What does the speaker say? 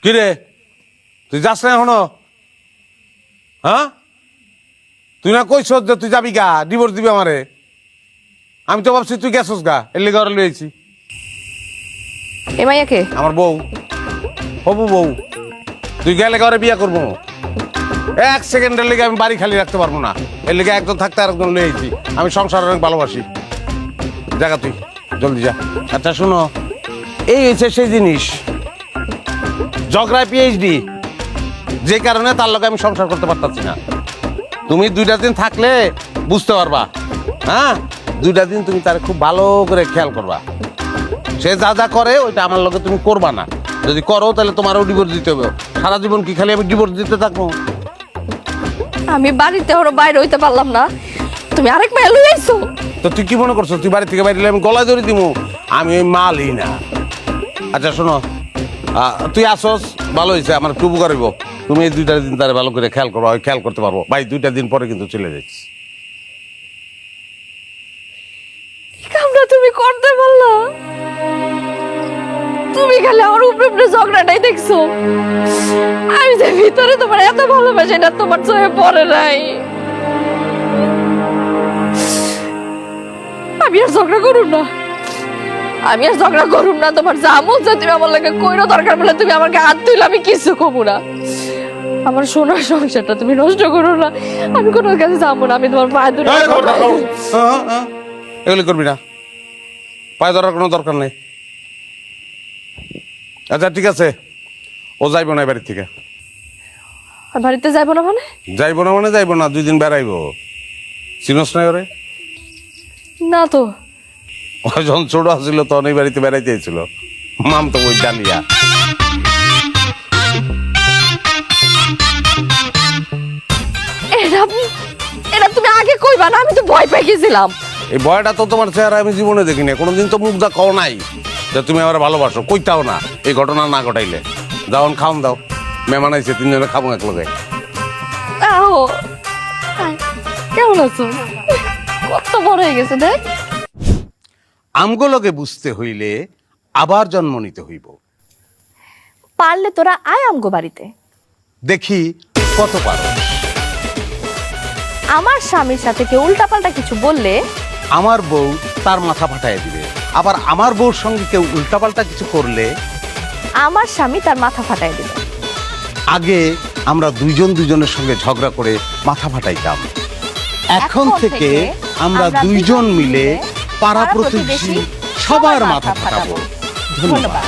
কি রে তুই যাস না এখনো? হ্যাঁ তুই না কইস যে তুই যাবি গা, ডিভোর্স দিবি আমারে। আমি তো ভাবছি তুই গেছস গা, এর লেগে ওরা লইছি। এ মাইয়াকে আমার বউ, হবু বউ। তুই গেলে ঘরে বিয়ে করবো, এক সেকেন্ডের লেগে আমি বাড়ি খালি রাখতে পারবো না। এর লেগে একজন থাকতে আর একজন লইছি। আমি সংসার অনেক ভালোবাসি। জায়গা তুই জলদি যা। আচ্ছা শোনো, এই হচ্ছে সেই জিনিস, ঝগড়ায় পিএইচডি, যে কারণে তার লগে আমি সংসার করতে পারতাছি না। তুমি 2টা দিন থাকলে বুঝতে পারবা। হ্যাঁ 2টা দিন তুমি তার খুব ভালো করে খেয়াল করবা। সে যা যা করে ওইটা আমার লগে তুমি করবা না। যদি করো তাহলে তোমারও ডিভোর্স দিতে হবে। সারা জীবন কি খালি আমি ডিভোর্স দিতে থাকবো? আমি বাড়িতে ওর বাইরে হইতে পারলাম না, তুমি আরেক মাইয়া লই আইছো। তো তুই কি মনে করছো তুই বাড়ি থেকে বাইরে আমি গলায় ধরে দিব? আমি ওই মালই না। আচ্ছা শোনো, তুই আসস ভালো হয়েছে, আমার খুব উপকার হইব। তুমি এই 2টা দিন তারা ভালো করে খেয়াল করো, আমি খেয়াল করতে পারবো। ভাই 2টা দিন পরে কিন্তু চলে যাচ্ছি। কামটা তুমি করতে পারলা? তুমি খালি আমার উপরে উপরে ঝগড়াটাই দেখছো। আমি যে ভিতরে তোমার এত ভালোবাসি এটা তোমার চোখে পড়ে নাই। আমি আর ঝগড়া করুম না, আমি আর ঝগড়া করুম না। তোমার যা মন চায় তুমি আমার লাগে কইরো, দরকার বলে তুমি আমাকে হাত তুইলে আমি কিছু কমু না। আমার সোনার সংসারটা তুমি নষ্ট করো না। আমি কোনো কাছে যাবো না, আমি তোমার পায়ে ধরে। এগুলি করবি না, পায়ে ধরার কোনো দরকার নেই। আচ্ছা ঠিক আছে, ও যাইব না বাড়ি থেকে। বাড়িতে যাইবো না মানে? যাইব না মানে যাইব না, 2 দিন বেড়াইব। চিনস নাই ওরে? না তো। ও যখন ছোট আসছিল তখন এই বাড়িতে বেড়াইতে এসেছিল। মাম তো ওই ডালিয়া। এটা তুমি আগে কইবা না, আমি তো ভয় পেয়ে গেছিলাম। এই ভয়টা তো তোমার চেহারা আমি জীবনে দেখিনি। কোনোদিন তো মুখ দা কও নাই যে তুমি আমার ভালোবাসো, কইতাও না এই ঘটনা না ঘটাইলে। যাওন খাওন দাও, মেহমান আইছে, 3 জনে খাবো এক লগে। আও কেমন আছো? কত বড় হয়ে গেছে দেখ। আমগুলোকে বুঝতে হইলে আবার জন্ম নিতে হইব। পারলে তোরা আয় আমগো বাড়িতে, দেখি কত পারো। আমার স্বামীর সাথে কেউ উল্টাপাল্টা কিছু বললে আমার বউ তার মাথা ফাটায় দিবে, আবার আমার বউর সঙ্গে কেউ উল্টাপাল্টা কিছু করলে আমার স্বামী তার মাথা ফাটাই দিবে। আগে আমরা দুজনের সঙ্গে ঝগড়া করে মাথা ফাটাইতাম। এখন থেকে আমরা 2 জন মিলে পাড়া প্রতিবেশী সবার মাথা ফাটাবো। ধন্যবাদ।